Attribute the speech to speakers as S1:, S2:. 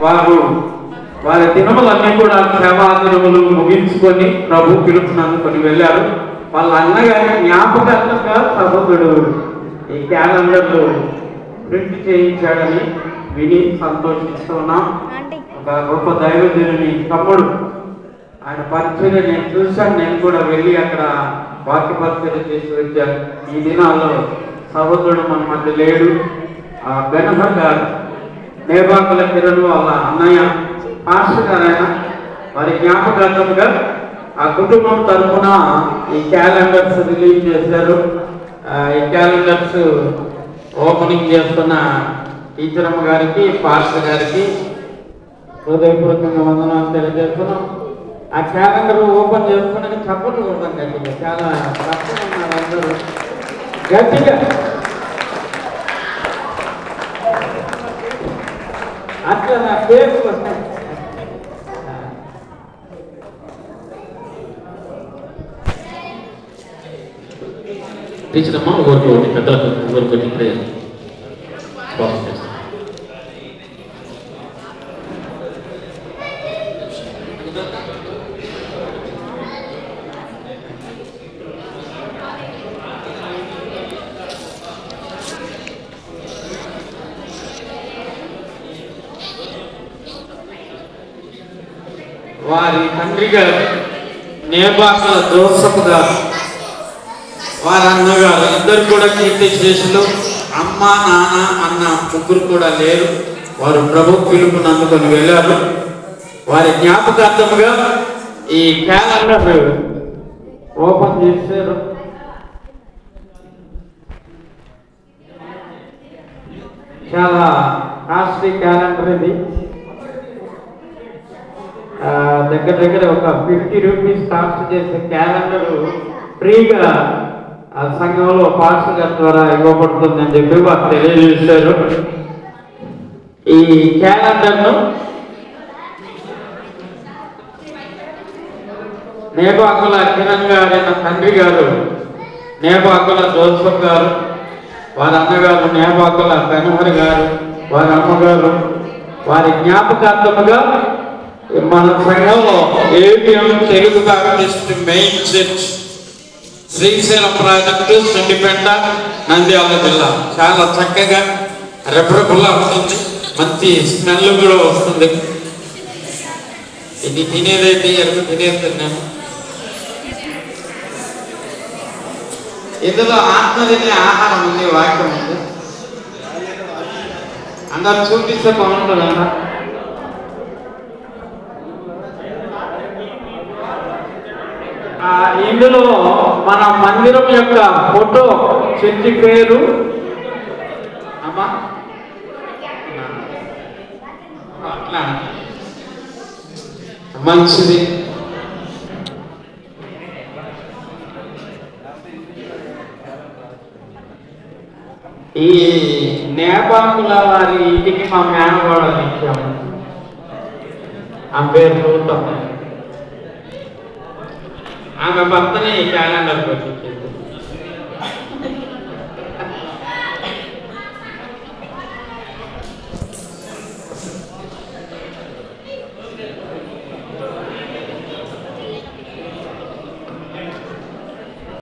S1: వారు వారి దినములన్నీ కూడా సేవా దినములు ముగించుకొని ప్రభు పిలుపునందుకొని వెళ్ళారు. వాళ్ళ అన్నగారి జ్ఞాపకార్థంగా సహోదరుడు ఈ క్యాలెండర్లు ప్రింట్ చేయించాడని విని సంతోషిస్తున్నాం. ఒక గొప్ప దైవజనుని తమ్ముడు, ఆయన పరిచయం నేను చూశాను. నేను కూడా వెళ్ళి అక్కడ వాక్య పరిచయం చేసి వచ్చాను. ఈ దినాల్లో సహోదరుడు మన మధ్య లేడు. బెనహర్ గారు, నేబాకుల కిరణ్ వాళ్ళ అన్నయ్య పాస్టర్ గారు, ఆయన వారి జ్ఞాపకార్థంగా ఆ కుటుంబం తరఫున ఈ క్యాలెండర్స్ రిలీజ్ చేశారు. ఈ క్యాలెండర్స్ ఓపెనింగ్ చేస్తున్న టీచర్ అమ్మ గారికి, పాస్టర్ గారికి హృదయపూర్వకంగా వందనాలు తెలియజేస్తున్నాం. ఆ క్యాలెండర్ ఓపెన్ చేసుకున్నాక చప్పట్లు కొడతాం గట్టిగా. చాలా కష్టం ఉన్నారు అందరూ గట్టిగా. అట్లా నా పేరు వస్తాయి.
S2: టీచర్ అమ్మ ఒకరికి పెద్దలకు ఒకరికి ప్రేయర్
S1: వారి తండ్రి గారు నేబాకుల జోసఫ్ గారు, వారి అన్నగారు ఇద్దరు కూడా కీర్తి శేషులు. అమ్మ నాన్న అన్న ముగ్గురు కూడా లేరు. వారు ప్రభు పిలుపుని అందుకొని వెళ్ళారు. వారి జ్ఞాపకార్థముగా ఈ క్యాలెండర్ ఓపెన్ చేశారు. చాలా కాస్ట్లీ క్యాలెండర్ ఇది. దగ్గర దగ్గర ఒక 50 రూపీస్ కాస్ట్ చేసే క్యాలెండర్ ఫ్రీగా ఆ సంఘంలో పాస్టర్ గారి ద్వారా ఇవ్వబడుతుంది అని చెప్పి వారు తెలియజేశారు. ఈ క్యాలెండర్ను నేబాకుల కిరణ్ గారైన తండ్రి గారు నేబాకుల జోసఫ్ గారు, వారి అన్నగారు నేబాకుల బెనహర్ గారు, వారి అమ్మగారు, వారి జ్ఞాపకార్థముగా మన సంఘంలో ABM Telugu Baptist main church Srisailam project Sundipeta Nandyal జిల్లా చాలా చక్కగా రెఫరబుల్గా ఉంటుంది. మంచి స్మెల్ కూడా వస్తుంది. ఇది తినేదైతే ఎరుగు తినేస్తున్నాను. ఇందులో ఆత్మ తినే ఆహారం ఉంది, వాక్యం ఉంది. అందరు చూపిస్తే బాగుంటుందన్న. ఇందులో మన మందిరం యొక్క ఫోటో, చర్చి పేరు, అమ్మా అట్లా మంచిది. ఈ నేబాకుల వారి ఇంటికి మా మేనగోడని ఇచ్చాము. ఆ పేరు చూస్తాం. ఆమె భర్తని క్యాలెండర్ పెట్టించింది.